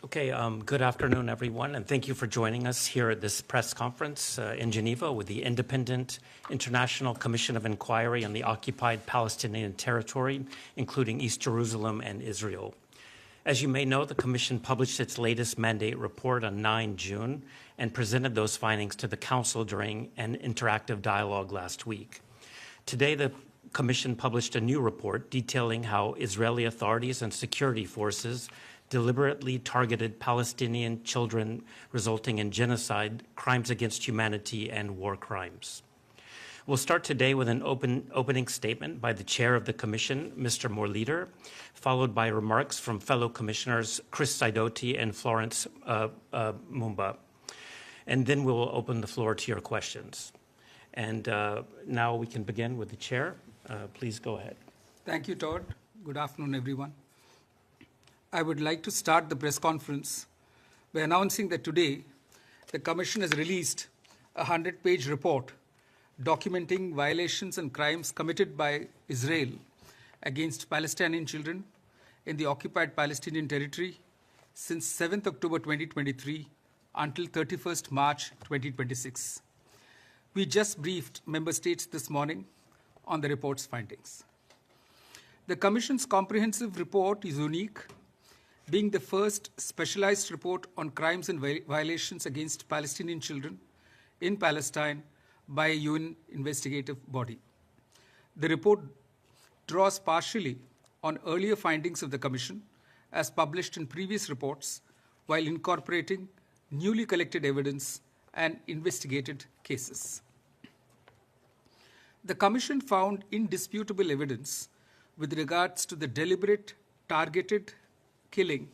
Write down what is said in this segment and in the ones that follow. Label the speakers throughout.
Speaker 1: Okay, good afternoon, everyone, and thank you for joining us here at this press conference in Geneva with the Independent International Commission of Inquiry on the Occupied Palestinian Territory, including East Jerusalem and Israel. As you may know, the Commission published its latest mandate report on 9 June and presented those findings to the Council during an interactive dialogue last week. Today, the Commission published a new report detailing how Israeli authorities and security forces deliberately targeted Palestinian children, resulting in genocide, crimes against humanity, and war crimes. We'll start today with an opening statement by the chair of the Commission, Mr. Morleader, followed by remarks from fellow commissioners Chris Sidoti and Florence Mumba. And then we will open the floor to your questions. And now we can begin with the chair. Please go ahead.
Speaker 2: Thank you, Todd. Good afternoon, everyone. I would like to start the press conference by announcing that today the Commission has released a 100-page report documenting violations and crimes committed by Israel against Palestinian children in the occupied Palestinian territory since 7th October 2023 until 31st March 2026. We just briefed member states this morning on the report's findings. The Commission's comprehensive report is unique, being the first specialized report on crimes and violations against Palestinian children in Palestine by a UN investigative body. The report draws partially on earlier findings of the Commission as published in previous reports while incorporating newly collected evidence and investigated cases. The Commission found indisputable evidence with regards to the deliberate, targeted killing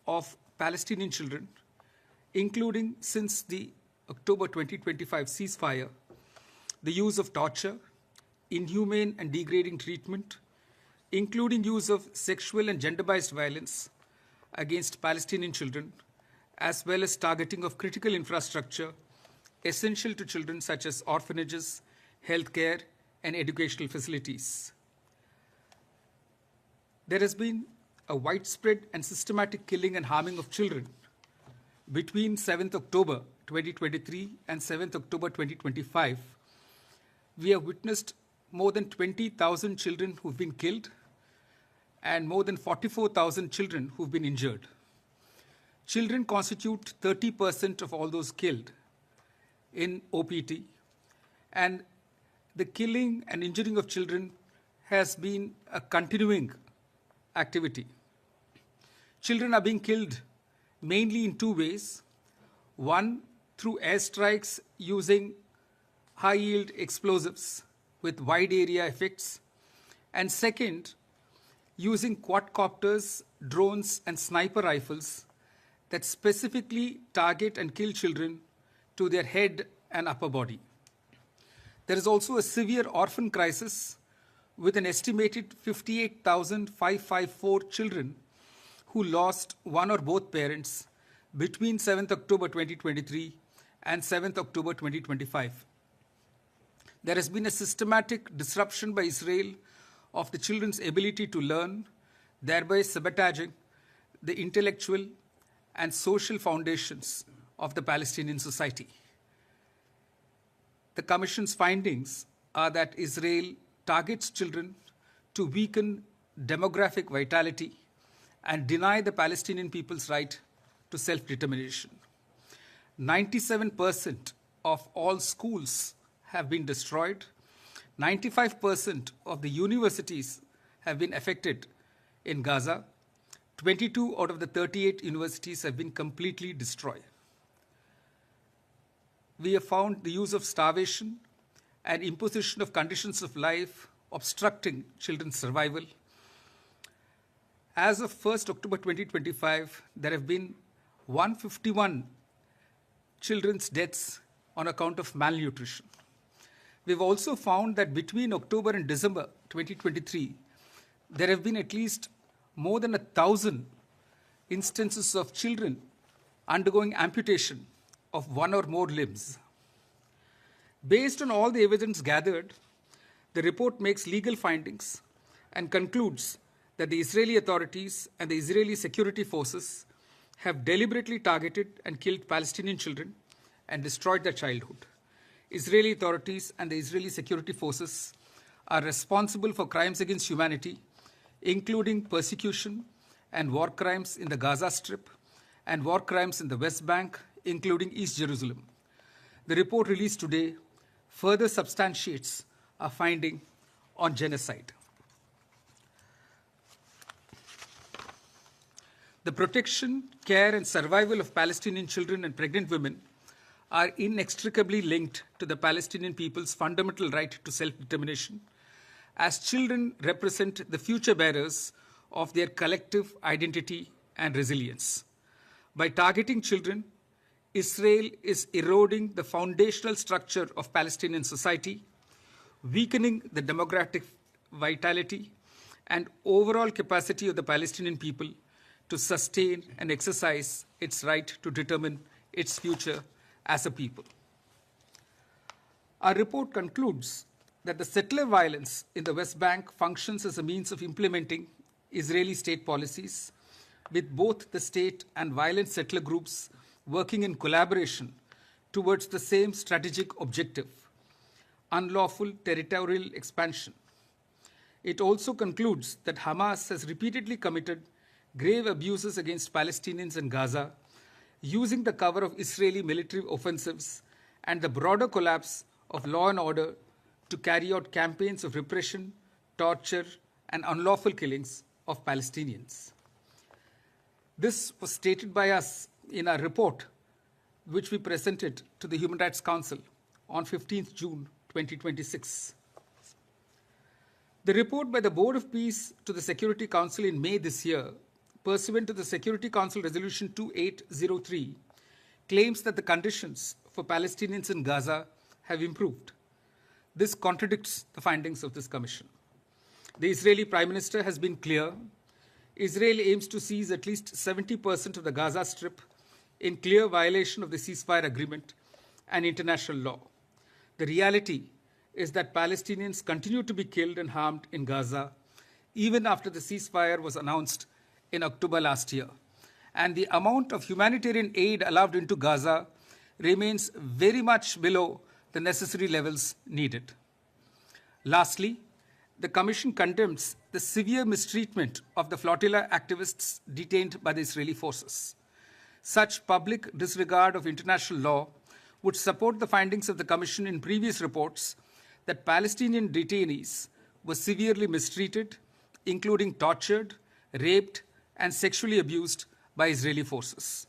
Speaker 2: of Palestinian children, including since the October 2025 ceasefire, the use of torture, inhumane and degrading treatment, including use of sexual and gender-based violence against Palestinian children, as well as targeting of critical infrastructure essential to children such as orphanages, healthcare, and educational facilities. There has been a widespread and systematic killing and harming of children between 7th October 2023 and 7th October 2025. We have witnessed more than 20,000 children who've been killed and more than 44,000 children who've been injured. Children constitute 30% of all those killed in OPT, and the killing and injuring of children has been a continuing activity. Children are being killed mainly in two ways. One, through airstrikes using high-yield explosives with wide area effects. And second, using quadcopters, drones, and sniper rifles that specifically target and kill children to their head and upper body. There is also a severe orphan crisis with an estimated 58,554 children who lost one or both parents between 7th October 2023 and 7th October 2025. There has been a systematic disruption by Israel of the children's ability to learn, thereby sabotaging the intellectual and social foundations of the Palestinian society. The Commission's findings are that Israel targets children to weaken demographic vitality and deny the Palestinian people's right to self-determination. 97% of all schools have been destroyed. 95% of the universities have been affected in Gaza. 22 out of the 38 universities have been completely destroyed. We have found the use of starvation and imposition of conditions of life obstructing children's survival. As of 1st October 2025, there have been 151 children's deaths on account of malnutrition. We've also found that between October and December 2023, there have been at least more than 1,000 instances of children undergoing amputation of one or more limbs. Based on all the evidence gathered, the report makes legal findings and concludes that the Israeli authorities and the Israeli security forces have deliberately targeted and killed Palestinian children and destroyed their childhood. Israeli authorities and the Israeli security forces are responsible for crimes against humanity, including persecution and war crimes in the Gaza Strip and war crimes in the West Bank, including East Jerusalem. The report released today further substantiates our finding on genocide. The protection, care, and survival of Palestinian children and pregnant women are inextricably linked to the Palestinian people's fundamental right to self-determination, as children represent the future bearers of their collective identity and resilience. By targeting children, Israel is eroding the foundational structure of Palestinian society, weakening the democratic vitality and overall capacity of the Palestinian people to sustain and exercise its right to determine its future as a people. Our report concludes that the settler violence in the West Bank functions as a means of implementing Israeli state policies, with both the state and violent settler groups working in collaboration towards the same strategic objective: unlawful territorial expansion. It also concludes that Hamas has repeatedly committed grave abuses against Palestinians in Gaza, using the cover of Israeli military offensives and the broader collapse of law and order to carry out campaigns of repression, torture, and unlawful killings of Palestinians. This was stated by us in our report, which we presented to the Human Rights Council on 15th June 2026. The report by the Board of Peace to the Security Council in May this year, pursuant to the Security Council Resolution 2803, claims that the conditions for Palestinians in Gaza have improved. This contradicts the findings of this commission. The Israeli Prime Minister has been clear. Israel aims to seize at least 70% of the Gaza Strip in clear violation of the ceasefire agreement and international law. The reality is that Palestinians continue to be killed and harmed in Gaza, even after the ceasefire was announced in October last year. And the amount of humanitarian aid allowed into Gaza remains very much below the necessary levels needed. Lastly, the Commission condemns the severe mistreatment of the flotilla activists detained by the Israeli forces. Such public disregard of international law would support the findings of the Commission in previous reports that Palestinian detainees were severely mistreated, including tortured, raped, and sexually abused by Israeli forces.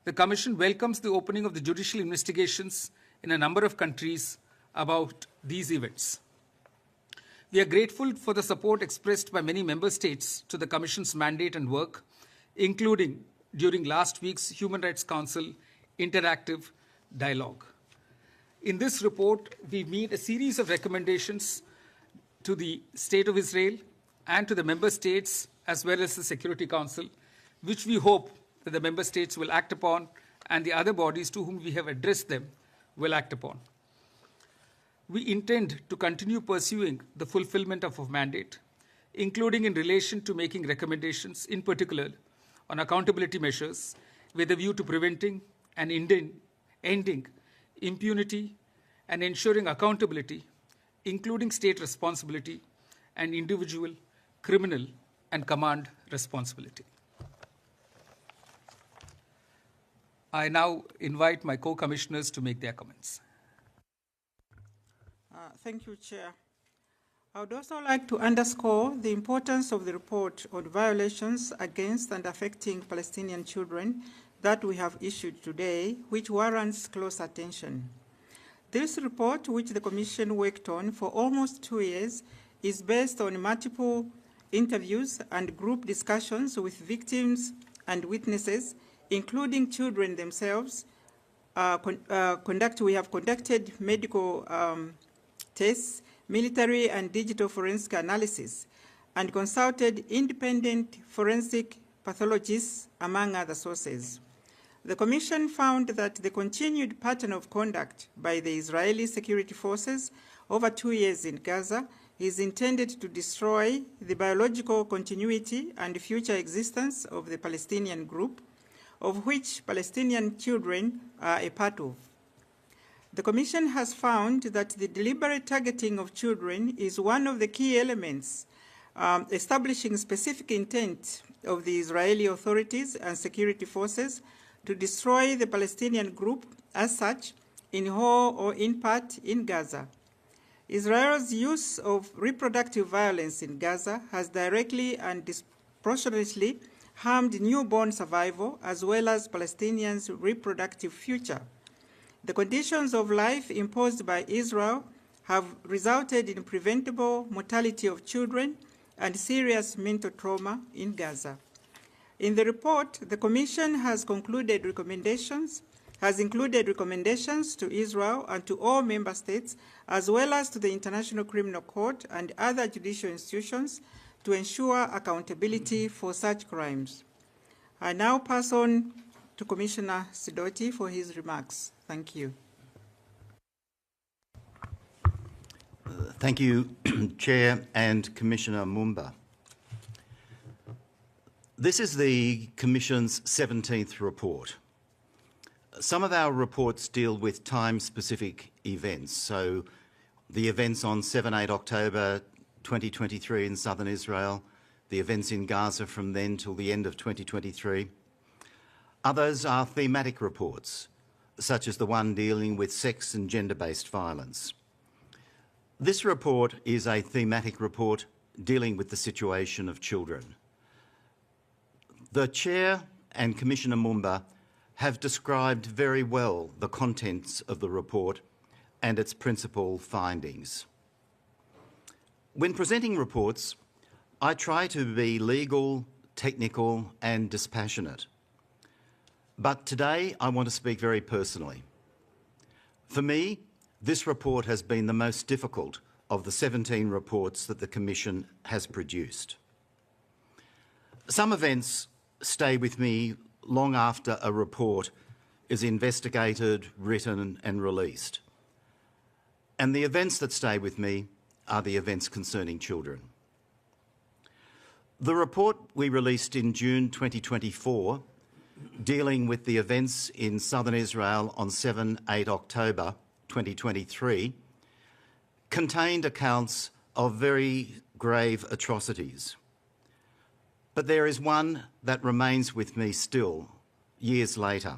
Speaker 2: The Commission welcomes the opening of the judicial investigations in a number of countries about these events. We are grateful for the support expressed by many member states to the Commission's mandate and work, including during last week's Human Rights Council interactive dialogue. In this report, we made a series of recommendations to the State of Israel and to the member states as well as the Security Council, which we hope that the member states will act upon and the other bodies to whom we have addressed them will act upon. We intend to continue pursuing the fulfillment of our mandate, including in relation to making recommendations, in particular on accountability measures, with a view to preventing and ending impunity and ensuring accountability, including state responsibility and individual, criminal, and command responsibility. I now invite my co-commissioners to make their comments.
Speaker 3: Thank you, Chair. I would also like to underscore the importance of the report on violations against and affecting Palestinian children that we have issued today, which warrants close attention. This report, which the Commission worked on for almost 2 years, is based on multiple interviews and group discussions with victims and witnesses, including children themselves. We have conducted medical tests, military and digital forensic analysis, and consulted independent forensic pathologists, among other sources. The Commission found that the continued pattern of conduct by the Israeli security forces over 2 years in Gaza is intended to destroy the biological continuity and future existence of the Palestinian group, of which Palestinian children are a part of. The Commission has found that the deliberate targeting of children is one of the key elements establishing specific intent of the Israeli authorities and security forces to destroy the Palestinian group as such, in whole or in part, in Gaza. Israel's use of reproductive violence in Gaza has directly and disproportionately harmed newborn survival as well as Palestinians' reproductive future. The conditions of life imposed by Israel have resulted in preventable mortality of children and serious mental trauma in Gaza. In the report, the Commission has included recommendations to Israel and to all member states, as well as to the International Criminal Court and other judicial institutions, to ensure accountability for such crimes. I now pass on to Commissioner Sidoti for his remarks. Thank you.
Speaker 4: Thank you, Chair and Commissioner Mumba. This is the Commission's 17th report. Some of our reports deal with time-specific events, so the events on 7-8 October 2023 in southern Israel, the events in Gaza from then till the end of 2023. Others are thematic reports, such as the one dealing with sex and gender-based violence. This report is a thematic report dealing with the situation of children. The Chair and Commissioner Mumba have described very well the contents of the report and its principal findings. When presenting reports, I try to be legal, technical and dispassionate. But today I want to speak very personally. For me, this report has been the most difficult of the 17 reports that the Commission has produced. Some events stay with me long after a report is investigated, written and released. And the events that stay with me are the events concerning children. The report we released in June 2024, dealing with the events in southern Israel on 7-8 October 2023, contained accounts of very grave atrocities. But there is one that remains with me still, years later.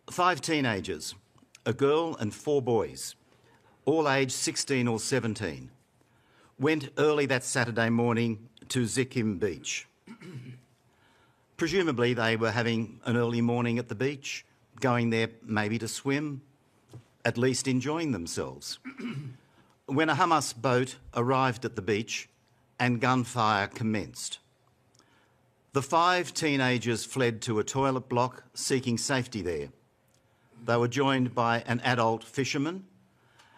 Speaker 4: 5 teenagers, a girl and 4 boys, all aged 16 or 17, went early that Saturday morning to Zikkim Beach. Presumably they were having an early morning at the beach, going there maybe to swim, at least enjoying themselves, when a Hamas boat arrived at the beach and gunfire commenced. The 5 teenagers fled to a toilet block seeking safety there. They were joined by an adult fisherman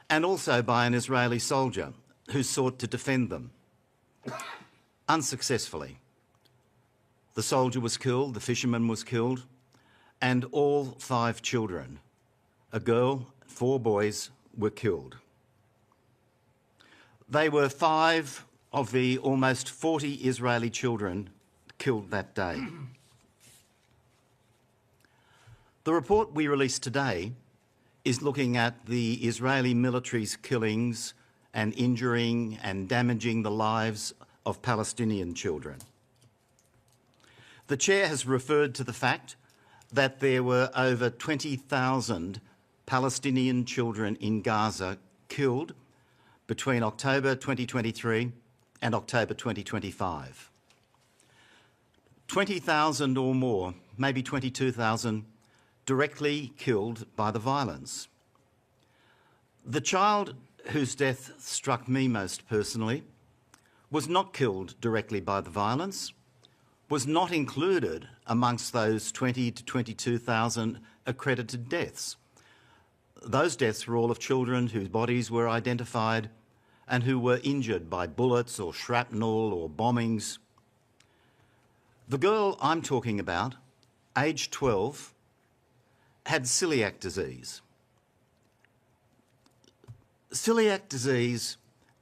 Speaker 4: and also by an Israeli soldier who sought to defend them. Unsuccessfully. The soldier was killed, the fisherman was killed, and all 5 children, a girl, 4 boys, were killed. They were 5 of the almost 40 Israeli children killed that day. The report we released today is looking at the Israeli military's killings and injuring and damaging the lives of Palestinian children. The Chair has referred to the fact that there were over 20,000 Palestinian children in Gaza killed between October 2023 and October 2025. 20,000 or more, maybe 22,000, directly killed by the violence. The child whose death struck me most personally was not killed directly by the violence, was not included amongst those 20 to 22,000 accredited deaths. Those deaths were all of children whose bodies were identified and who were injured by bullets or shrapnel or bombings. The girl I'm talking about, aged 12, had celiac disease. Celiac disease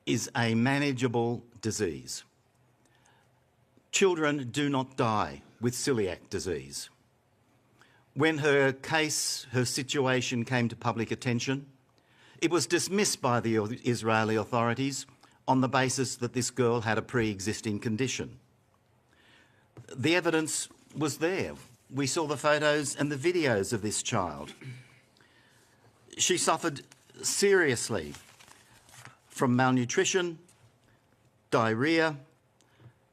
Speaker 4: is a manageable disease. Children do not die with celiac disease. When her situation came to public attention, it was dismissed by the Israeli authorities on the basis that this girl had a pre-existing condition. The evidence was there. We saw the photos and the videos of this child. She suffered seriously from malnutrition, diarrhoea.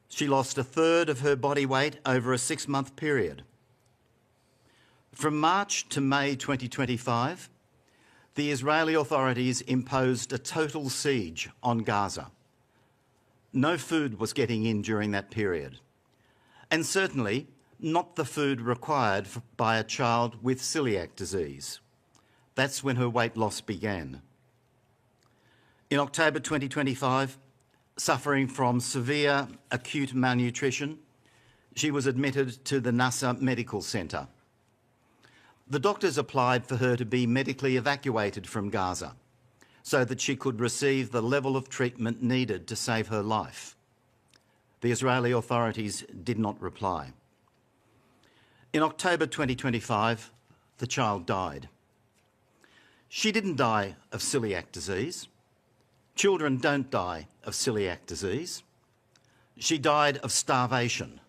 Speaker 4: She lost a third of her body weight over a 6-month period. From March to May 2025, the Israeli authorities imposed a total siege on Gaza. No food was getting in during that period, and certainly not the food required by a child with celiac disease. That's when her weight loss began. In October 2025, suffering from severe acute malnutrition, she was admitted to the Nasser Medical Centre. The doctors applied for her to be medically evacuated from Gaza so that she could receive the level of treatment needed to save her life. The Israeli authorities did not reply. In October 2025, the child died. She didn't die of celiac disease. Children don't die of celiac disease. She died of starvation,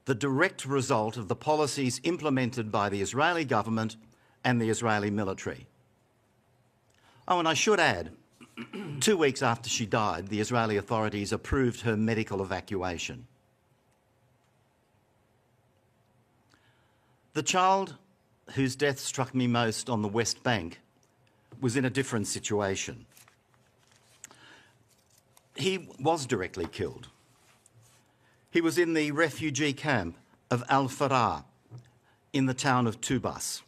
Speaker 4: the direct result of the policies implemented by the Israeli government and the Israeli military. Oh, and I should add, 2 weeks after she died, the Israeli authorities approved her medical evacuation. The child whose death struck me most on the West Bank was in a different situation. He was directly killed. He was in the refugee camp of Al-Farah in the town of Tubas,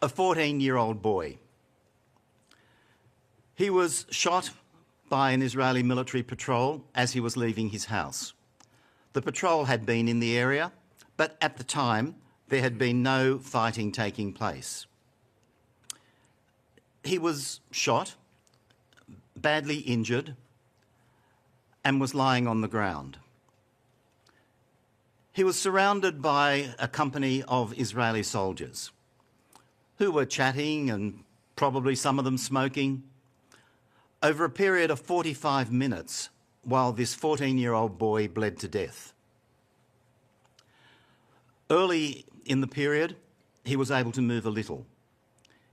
Speaker 4: a 14-year-old boy. He was shot by an Israeli military patrol as he was leaving his house. The patrol had been in the area, but at the time there had been no fighting taking place. He was shot, badly injured, and was lying on the ground. He was surrounded by a company of Israeli soldiers who were chatting and probably some of them smoking over a period of 45 minutes while this 14-year-old boy bled to death. Early in the period, he was able to move a little.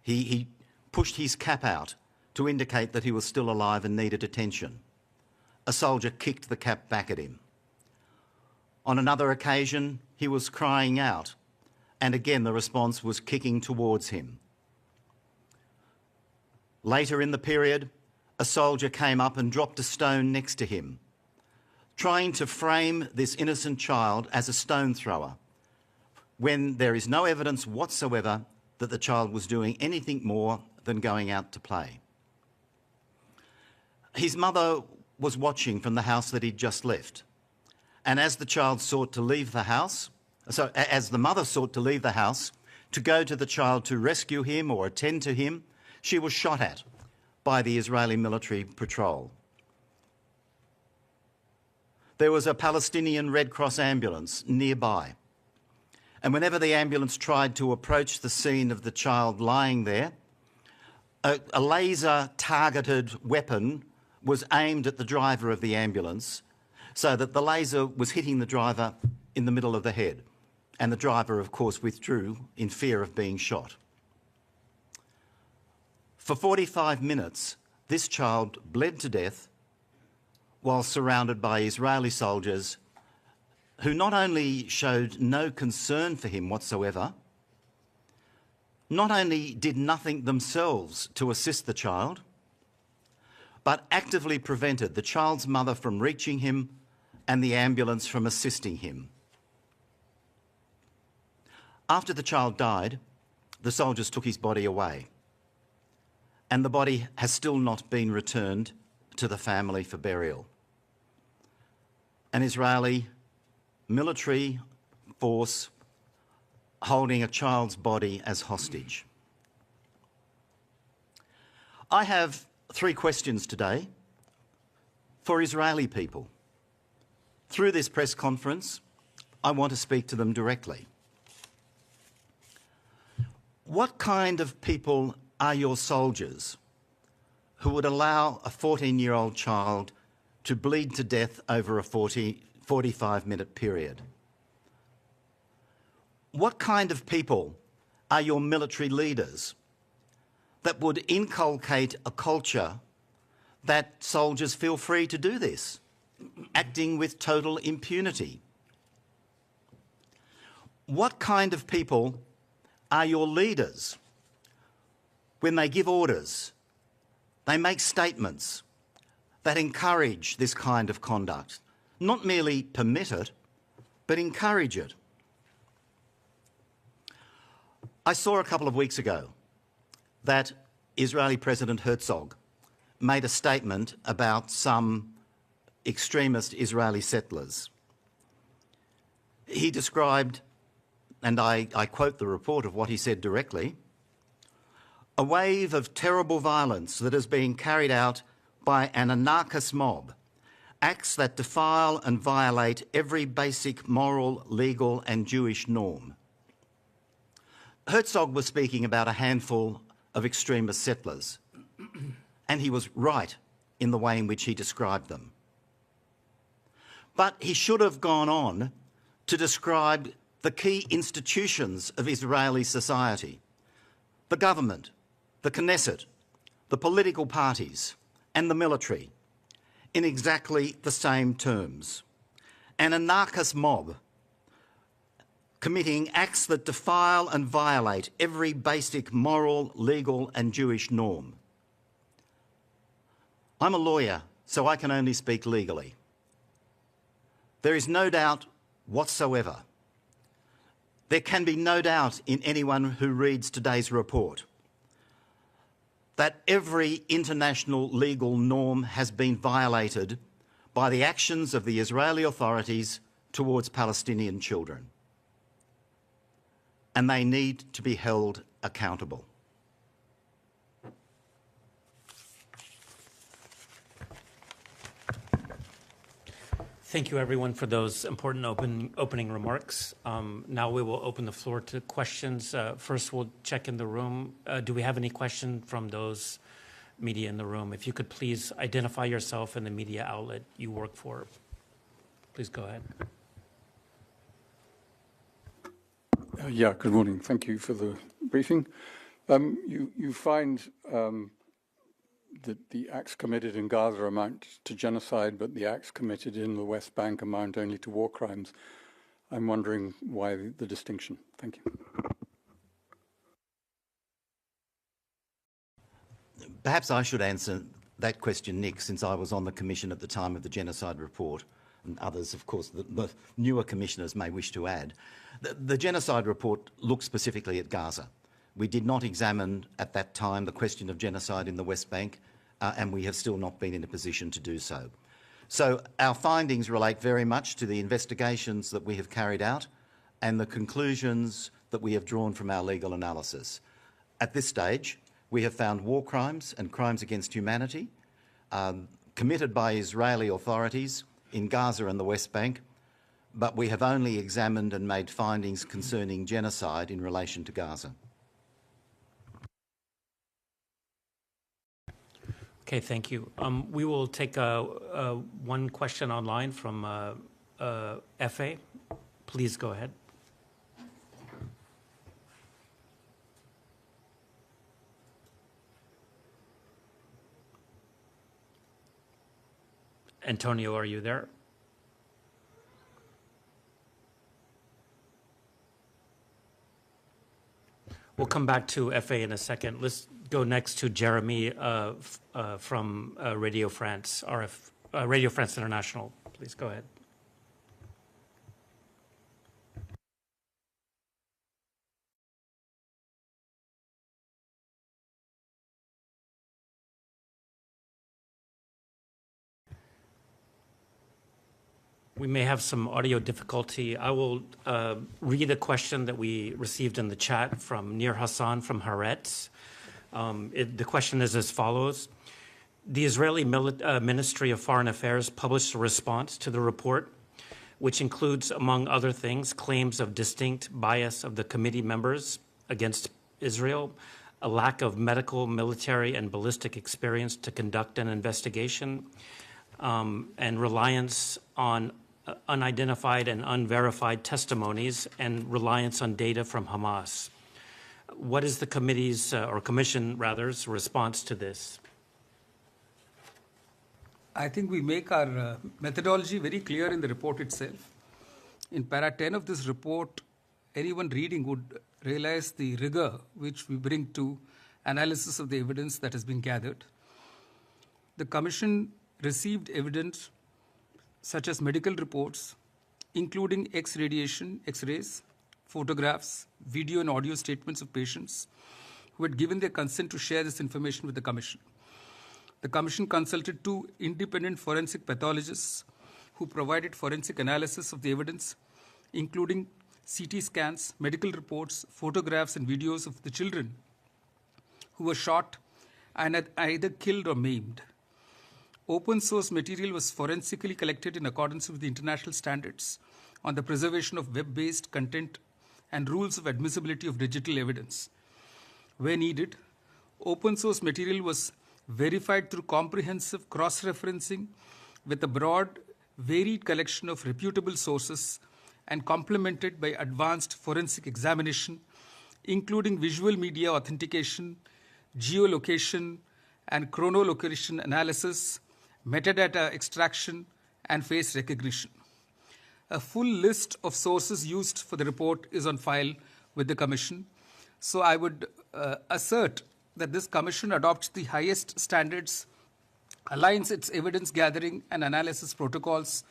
Speaker 4: He pushed his cap out to indicate that he was still alive and needed attention. A soldier kicked the cap back at him. On another occasion, he was crying out, and again the response was kicking towards him. Later in the period, a soldier came up and dropped a stone next to him, trying to frame this innocent child as a stone thrower, when there is no evidence whatsoever that the child was doing anything more than going out to play. His mother was watching from the house that he'd just left. And as the child sought to leave the house, as the mother sought to leave the house to go to the child to rescue him or attend to him, she was shot at by the Israeli military patrol. There was a Palestinian Red Cross ambulance nearby. And whenever the ambulance tried to approach the scene of the child lying there, a laser-targeted weapon was aimed at the driver of the ambulance so that the laser was hitting the driver in the middle of the head. And the driver, of course, withdrew in fear of being shot. For 45 minutes, this child bled to death while surrounded by Israeli soldiers who not only showed no concern for him whatsoever, not only did nothing themselves to assist the child, but actively prevented the child's mother from reaching him and the ambulance from assisting him. After the child died, the soldiers took his body away, and the body has still not been returned to the family for burial. An Israeli military force holding a child's body as hostage. I have 3 questions today for Israeli people. Through this press conference, I want to speak to them directly. What kind of people are your soldiers who would allow a 14-year-old child to bleed to death over a 45-minute period? What kind of people are your military leaders that would inculcate a culture that soldiers feel free to do this, acting with total impunity? What kind of people are your leaders when they give orders, they make statements that encourage this kind of conduct, not merely permit it, but encourage it? I saw a couple of weeks ago that Israeli President Herzog made a statement about some extremist Israeli settlers. He described, and I quote the report of what he said directly, a wave of terrible violence that is being carried out by an anarchist mob, acts that defile and violate every basic moral, legal and Jewish norm. Herzog was speaking about a handful of extremist settlers, and he was right in the way in which he described them. But he should have gone on to describe the key institutions of Israeli society, the government, the Knesset, the political parties and the military, in exactly the same terms. An anarchist mob committing acts that defile and violate every basic moral, legal and Jewish norm. I'm a lawyer, so I can only speak legally. There is no doubt whatsoever, there can be no doubt in anyone who reads today's report, that every international legal norm has been violated by the actions of the Israeli authorities towards Palestinian children. And they need to be held accountable.
Speaker 1: Thank you, everyone, for those important opening remarks. Now we will open the floor to questions. First, we'll check in the room. Do we have any question from those media in the room? If you could please identify yourself and the media outlet you work for. Please go ahead.
Speaker 5: Yeah, good morning. Thank you for the briefing. You find that the acts committed in Gaza amount to genocide, but the acts committed in the West Bank amount only to war crimes. I'm wondering why the distinction. Thank you.
Speaker 4: Perhaps I should answer that question, Nick, since I was on the Commission at the time of the Genocide report, and others, of course, the newer commissioners may wish to add. The Genocide report looked specifically at Gaza. We did not examine at that time the question of genocide in the West Bank, and we have still not been in a position to do so. So our findings relate very much to the investigations that we have carried out and the conclusions that we have drawn from our legal analysis. At this stage, we have found war crimes and crimes against humanity committed by Israeli authorities in Gaza and the West Bank, but we have only examined and made findings concerning genocide in relation to Gaza.
Speaker 1: Okay, thank you. We will take one question online from FA. Please go ahead. Antonio, are you there? We'll come back to FA in a second. Let's go next to Jeremy from Radio France, Radio France International. Please go ahead. We may have some audio difficulty. I will read a question that we received in the chat from Nir Hassan from Haaretz. The question is as follows. The Israeli Ministry of Foreign Affairs published a response to the report which includes, among other things, claims of distinct bias of the committee members against Israel, a lack of medical, military, and ballistic experience to conduct an investigation, and reliance on unidentified and unverified testimonies, and reliance on data from Hamas. What is the committee's, or commission rather's, response to this?
Speaker 2: I think we make our methodology very clear in the report itself. In para 10 of this report, anyone reading would realize the rigor which we bring to analysis of the evidence that has been gathered. The Commission received evidence such as medical reports, including X-radiation, X-rays, photographs, video and audio statements of patients who had given their consent to share this information with the Commission. The Commission consulted 2 independent forensic pathologists who provided forensic analysis of the evidence, including CT scans, medical reports, photographs, and videos of the children who were shot and either killed or maimed. Open source material was forensically collected in accordance with the international standards on the preservation of web-based content and rules of admissibility of digital evidence. Where needed, open source material was verified through comprehensive cross-referencing with a broad, varied collection of reputable sources and complemented by advanced forensic examination, including visual media authentication, geolocation and chronolocation analysis, metadata extraction, and face recognition. A full list of sources used for the report is on file with the Commission. So I would assert that this Commission adopts the highest standards, aligns its evidence gathering and analysis protocols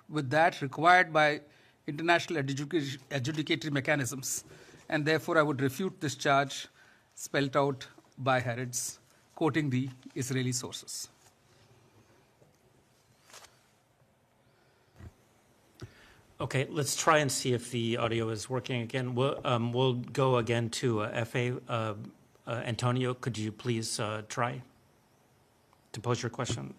Speaker 2: with that required by international adjudicatory mechanisms, and therefore I would refute this charge spelt out by Harrods, quoting the Israeli sources.
Speaker 1: Okay, let's try and see if the audio is working again. We'll go again to FA. Antonio, could you please try to pose your question?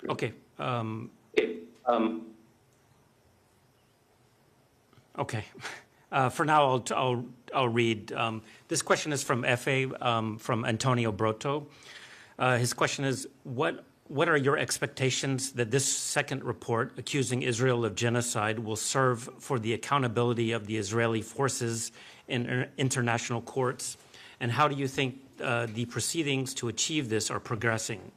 Speaker 1: Okay. Okay. For now, I'll read. This question is from FA, from Antonio Broto. His question is, what are your expectations that this second report accusing Israel of genocide will serve for the accountability of the Israeli forces in international courts? And how do you think the proceedings to achieve this are progressing?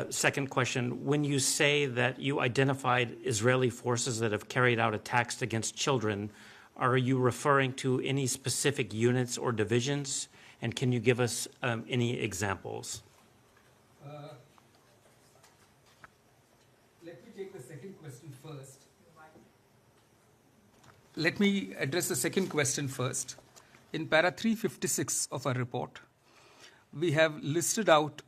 Speaker 1: Second question, when you say that you identified Israeli forces that have carried out attacks against children, are you referring to any specific units or divisions? And can you give us any examples?
Speaker 2: Let me take the second question first. Let me address the second question first. In para 356 of our report, we have listed out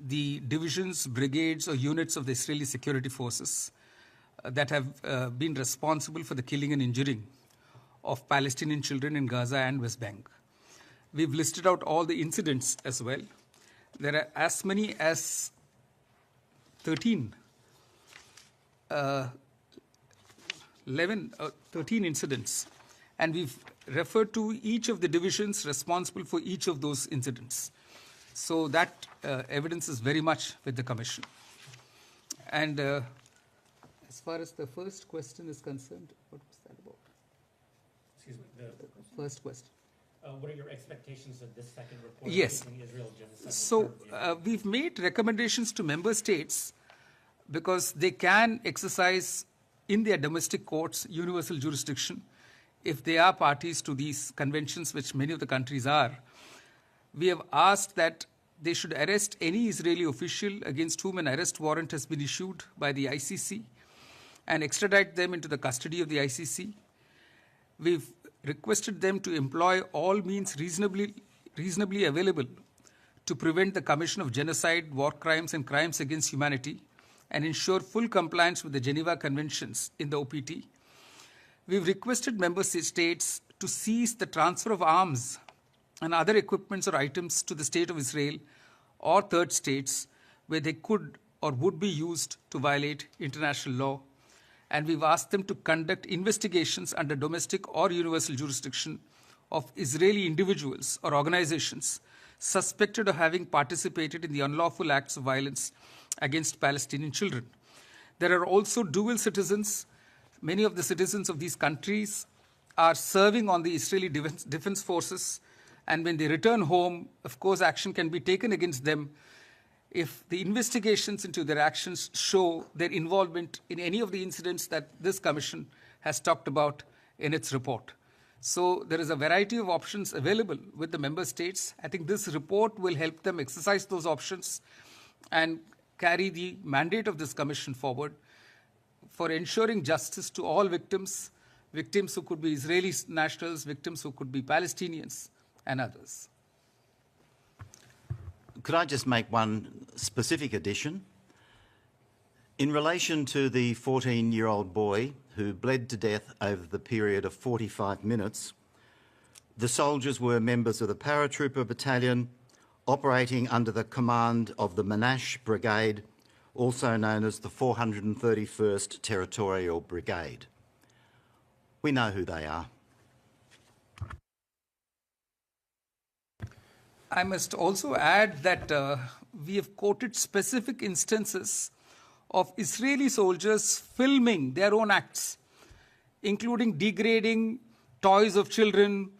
Speaker 2: the divisions, brigades, or units of the Israeli security forces that have been responsible for the killing and injuring of Palestinian children in Gaza and West Bank. We've listed out all the incidents as well. There are as many as 13 incidents, and we've referred to each of the divisions responsible for each of those incidents. So that evidence is very much with the Commission. And as far as the first question is concerned, what was that about?
Speaker 1: Excuse me, the
Speaker 2: first question.
Speaker 1: What are your expectations of this second report?
Speaker 2: Yes.
Speaker 1: Israel genocide?
Speaker 2: So we've made recommendations to member states because they can exercise in their domestic courts universal jurisdiction if they are parties to these conventions, which many of the countries are. We have asked that they should arrest any Israeli official against whom an arrest warrant has been issued by the ICC and extradite them into the custody of the ICC. We've requested them to employ all means reasonably available to prevent the commission of genocide, war crimes, and crimes against humanity, and ensure full compliance with the Geneva Conventions in the OPT. We've requested member states to cease the transfer of arms and other equipments or items to the State of Israel or third states where they could or would be used to violate international law. And we've asked them to conduct investigations under domestic or universal jurisdiction of Israeli individuals or organizations suspected of having participated in the unlawful acts of violence against Palestinian children. There are also dual citizens. Many of the citizens of these countries are serving on the Israeli defense forces, and when they return home, of course, action can be taken against them if the investigations into their actions show their involvement in any of the incidents that this commission has talked about in its report. So there is a variety of options available with the member states. I think this report will help them exercise those options and carry the mandate of this commission forward for ensuring justice to all victims, victims who could be Israeli nationals, victims who could be Palestinians, and others.
Speaker 4: Could I just make one specific addition? In relation to the 14-year-old boy who bled to death over the period of 45 minutes, the soldiers were members of the paratrooper battalion operating under the command of the Monash Brigade, also known as the 431st Territorial Brigade. We know who they are.
Speaker 2: I must also add that we have quoted specific instances of Israeli soldiers filming their own acts, including degrading toys of children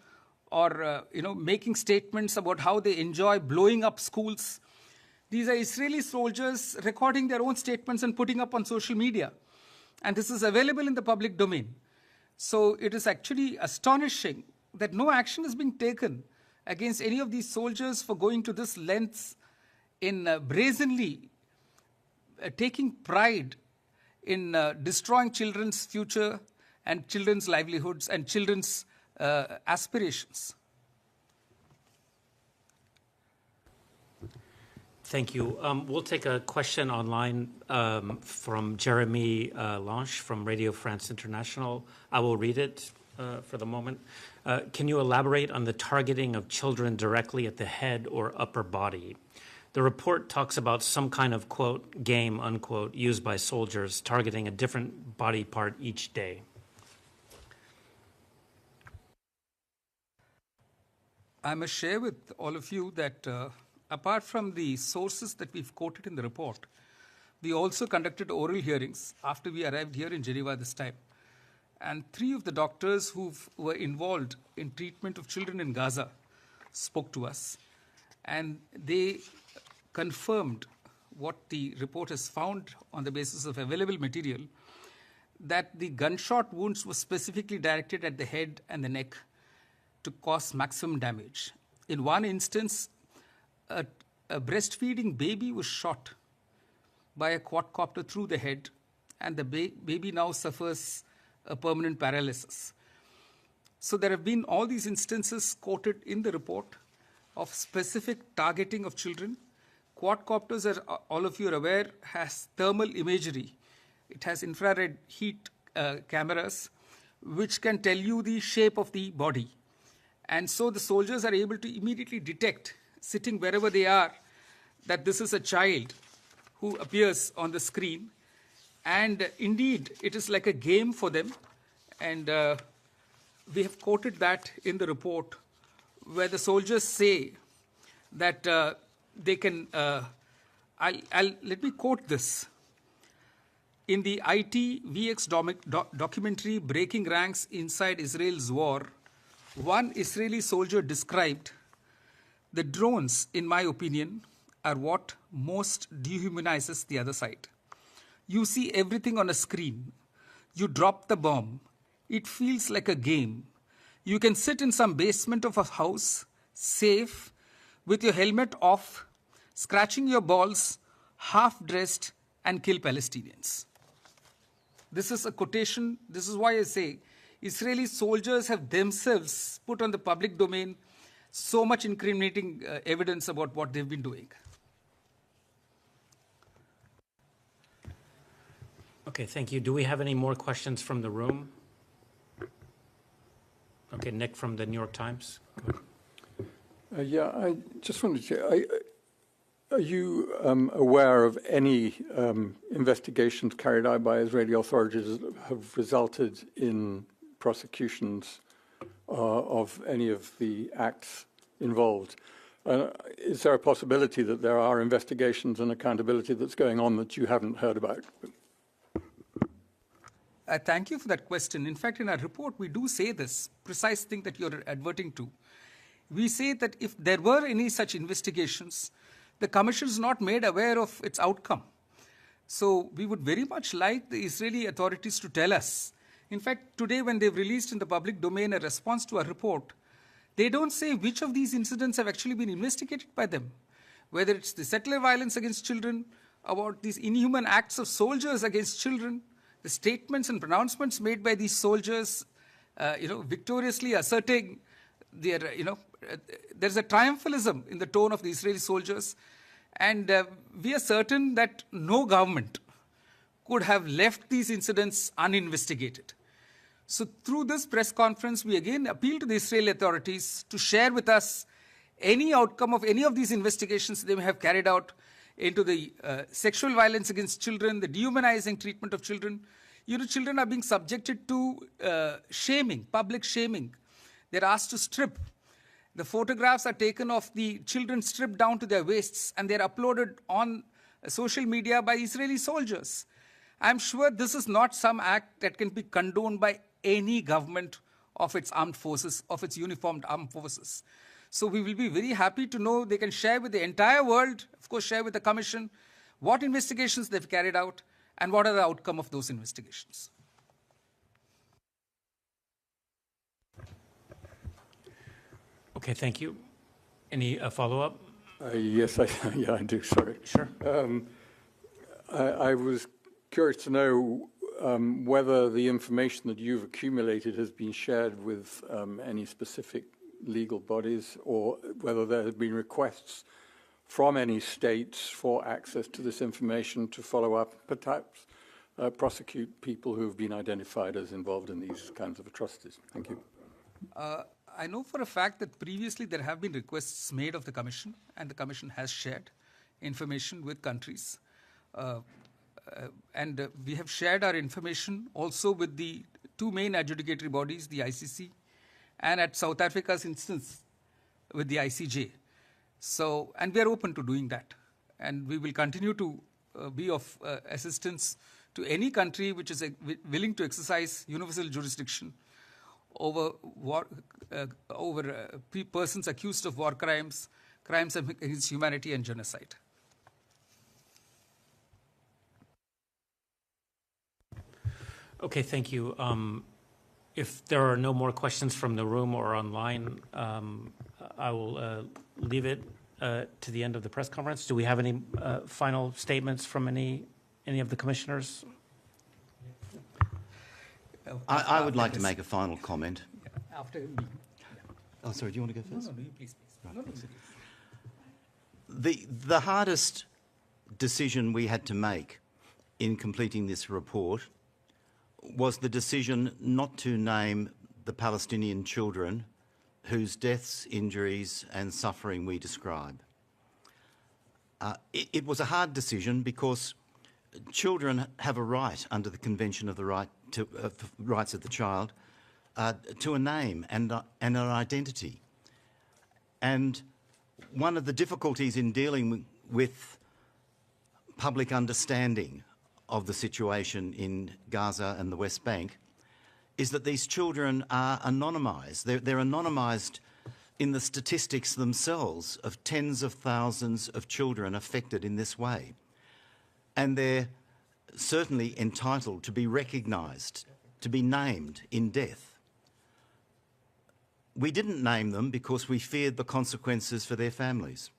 Speaker 2: or making statements about how they enjoy blowing up schools. These are Israeli soldiers recording their own statements and putting up on social media. And this is available in the public domain. So it is actually astonishing that no action is being taken against any of these soldiers for going to this lengths in brazenly taking pride in destroying children's future and children's livelihoods and children's aspirations.
Speaker 1: Thank you. We'll take a question online from Jeremy Lange from Radio France International. I will read it for the moment. Can you elaborate on the targeting of children directly at the head or upper body? The report talks about some kind of, quote, game, unquote, used by soldiers targeting a different body part each day.
Speaker 2: I must share with all of you that apart from the sources that we've quoted in the report, we also conducted oral hearings after we arrived here in Geneva this time. And 3 of the doctors who were involved in treatment of children in Gaza spoke to us. And they confirmed what the report has found on the basis of available material, that the gunshot wounds were specifically directed at the head and the neck to cause maximum damage. In one instance, a breastfeeding baby was shot by a quadcopter through the head, and the baby now suffers a permanent paralysis. So there have been all these instances quoted in the report of specific targeting of children. Quadcopters, as all of you are aware, has thermal imagery. It has infrared heat cameras which can tell you the shape of the body. And so the soldiers are able to immediately detect, sitting wherever they are, that this is a child who appears on the screen. And indeed, it is like a game for them. And we have quoted that in the report, where the soldiers say that they can, let me quote this. In the ITVX documentary Breaking Ranks Inside Israel's War, one Israeli soldier described, "The drones, in my opinion, are what most dehumanizes the other side. You see everything on a screen. You drop the bomb. It feels like a game. You can sit in some basement of a house, safe, with your helmet off, scratching your balls, half-dressed, and kill Palestinians." This is a quotation. This is why I say Israeli soldiers have themselves put on the public domain so much incriminating evidence about what they've been doing.
Speaker 1: Okay, thank you. Do we have any more questions from the room? Okay, Nick from the New York Times. Go ahead.
Speaker 5: Yeah, I just wanted to say, are you aware of any investigations carried out by Israeli authorities that have resulted in prosecutions of any of the acts involved? Is there a possibility that there are investigations and accountability that's going on that you haven't heard about?
Speaker 2: Thank you for that question. In fact, in our report, we do say this precise thing that you're adverting to. We say that if there were any such investigations, the Commission is not made aware of its outcome. So we would very much like the Israeli authorities to tell us. In fact, today when they've released in the public domain a response to our report, they don't say which of these incidents have actually been investigated by them. Whether it's the settler violence against children, about these inhuman acts of soldiers against children, the statements and pronouncements made by these soldiers, victoriously asserting their, there's a triumphalism in the tone of the Israeli soldiers. And we are certain that no government could have left these incidents uninvestigated. So through this press conference, we again appeal to the Israeli authorities to share with us any outcome of any of these investigations they may have carried out into the sexual violence against children, the dehumanizing treatment of children. Children are being subjected to shaming, public shaming. They're asked to strip. The photographs are taken of the children stripped down to their waists, and they're uploaded on social media by Israeli soldiers. I'm sure this is not some act that can be condoned by any government of its armed forces, of its uniformed armed forces. So we will be very happy to know they can share with the entire world, of course share with the Commission, what investigations they've carried out and what are the outcome of those investigations.
Speaker 1: Okay, thank you. Any follow-up?
Speaker 5: Yes, I do, sorry.
Speaker 1: Sure.
Speaker 5: I was curious to know whether the information that you've accumulated has been shared with any specific legal bodies, or whether there have been requests from any states for access to this information to follow up, perhaps prosecute people who have been identified as involved in these kinds of atrocities. Thank you.
Speaker 2: I know for a fact that previously there have been requests made of the Commission, and the Commission has shared information with countries. And we have shared our information also with the two main adjudicatory bodies, the ICC, and at South Africa's instance, with the ICJ. So, and we are open to doing that. And we will continue to be of assistance to any country which is willing to exercise universal jurisdiction over persons accused of war crimes, crimes against humanity, and genocide.
Speaker 1: Okay, thank you. If there are no more questions from the room or online, I will leave it to the end of the press conference. Do we have any final statements from any of the commissioners?
Speaker 4: I would like to make a final comment.
Speaker 2: After me.
Speaker 4: Oh, sorry, do you want to go first?
Speaker 2: No, you please.
Speaker 4: Right.
Speaker 2: No.
Speaker 4: The hardest decision we had to make in completing this report was the decision not to name the Palestinian children whose deaths, injuries and suffering we describe. It was a hard decision because children have a right under the Convention of the Rights of the Child to a name and an identity. And one of the difficulties in dealing with public understanding of the situation in Gaza and the West Bank is that these children are anonymised. They're anonymised in the statistics themselves of tens of thousands of children affected in this way. And they're certainly entitled to be recognised, to be named in death. We didn't name them because we feared the consequences for their families.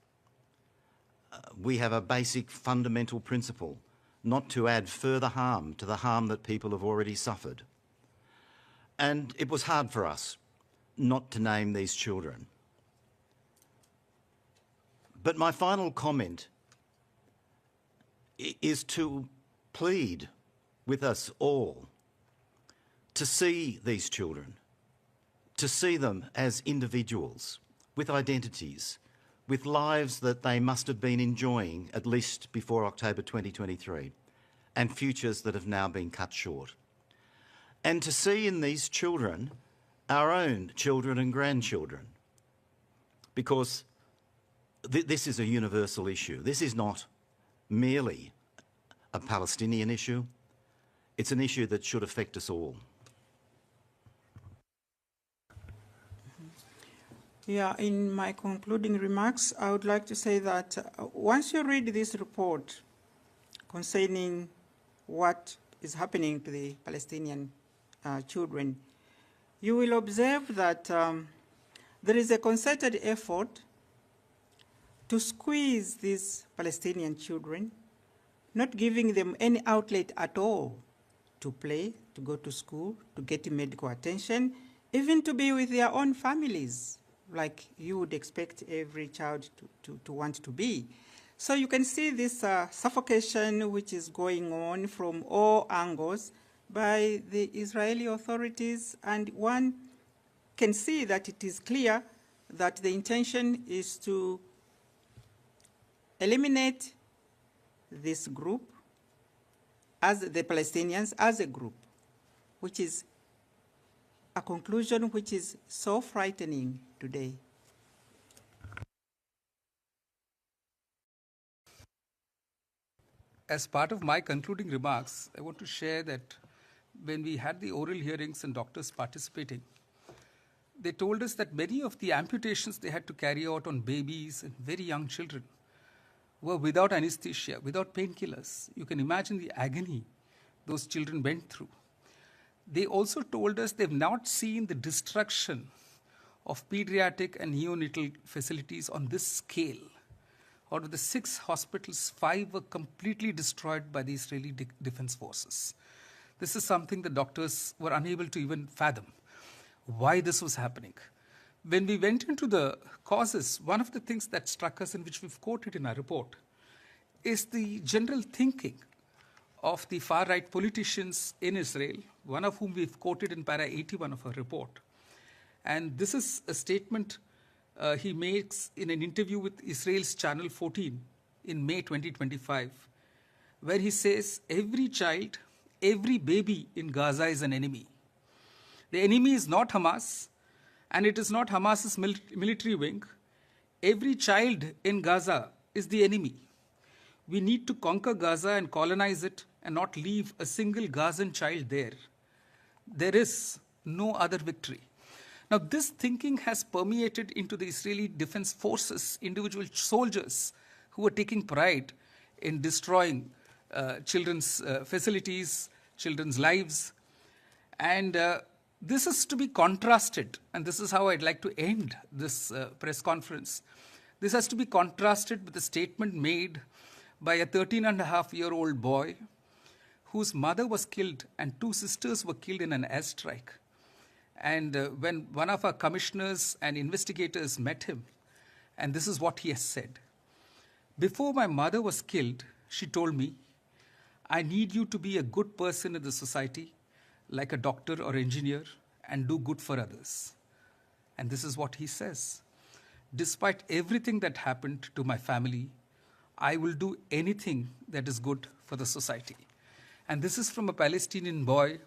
Speaker 4: We have a basic fundamental principle not to add further harm to the harm that people have already suffered. And it was hard for us not to name these children. But my final comment is to plead with us all to see these children, to see them as individuals with identities, with lives that they must have been enjoying at least before October 2023, and futures that have now been cut short. And to see in these children our own children and grandchildren, because this is a universal issue. This is not merely a Palestinian issue. It's an issue that should affect us all.
Speaker 3: Yeah, in my concluding remarks, I would like to say that once you read this report concerning what is happening to the Palestinian children, you will observe that there is a concerted effort to squeeze these Palestinian children, not giving them any outlet at all to play, to go to school, to get medical attention, even to be with their own families, like you would expect every child to want to be. So you can see this suffocation which is going on from all angles by the Israeli authorities, and one can see that it is clear that the intention is to eliminate this group, as the Palestinians as a group, which is a conclusion which is so frightening today.
Speaker 2: As part of my concluding remarks, I want to share that when we had the oral hearings and doctors participating, they told us that many of the amputations they had to carry out on babies and very young children were without anesthesia, without painkillers. You can imagine the agony those children went through. They also told us they've not seen the destruction of pediatric and neonatal facilities on this scale. Out of the 6 hospitals, 5 were completely destroyed by the Israeli Defense Forces. This is something the doctors were unable to even fathom, why this was happening. When we went into the causes, one of the things that struck us, and which we've quoted in our report, is the general thinking of the far-right politicians in Israel, one of whom we've quoted in para 81 of our report. And this is a statement he makes in an interview with Israel's Channel 14 in May 2025, where he says, every child, every baby in Gaza is an enemy. The enemy is not Hamas, and it is not Hamas's military wing. Every child in Gaza is the enemy. We need to conquer Gaza and colonize it and not leave a single Gazan child there. There is no other victory. Now, this thinking has permeated into the Israeli Defense Forces, individual soldiers who are taking pride in destroying children's facilities, children's lives. And this is to be contrasted, and this is how I'd like to end this press conference. This has to be contrasted with a statement made by a 13-and-a-half-year-old boy whose mother was killed and 2 sisters were killed in an airstrike. And when one of our commissioners and investigators met him, and this is what he has said. Before my mother was killed, she told me, I need you to be a good person in the society, like a doctor or engineer, and do good for others. And this is what he says. Despite everything that happened to my family, I will do anything that is good for the society. And this is from a Palestinian boy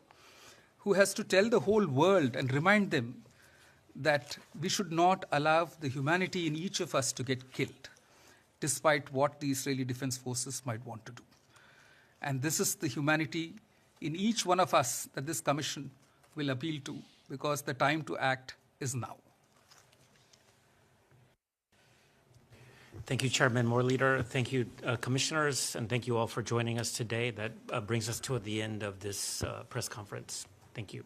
Speaker 2: who has to tell the whole world and remind them that we should not allow the humanity in each of us to get killed, despite what the Israeli Defense Forces might want to do. And this is the humanity in each one of us that this commission will appeal to, because the time to act is now.
Speaker 1: Thank you, Chairman Moore-Leader. Thank you, commissioners, and thank you all for joining us today. That brings us to the end of this press conference. Thank you.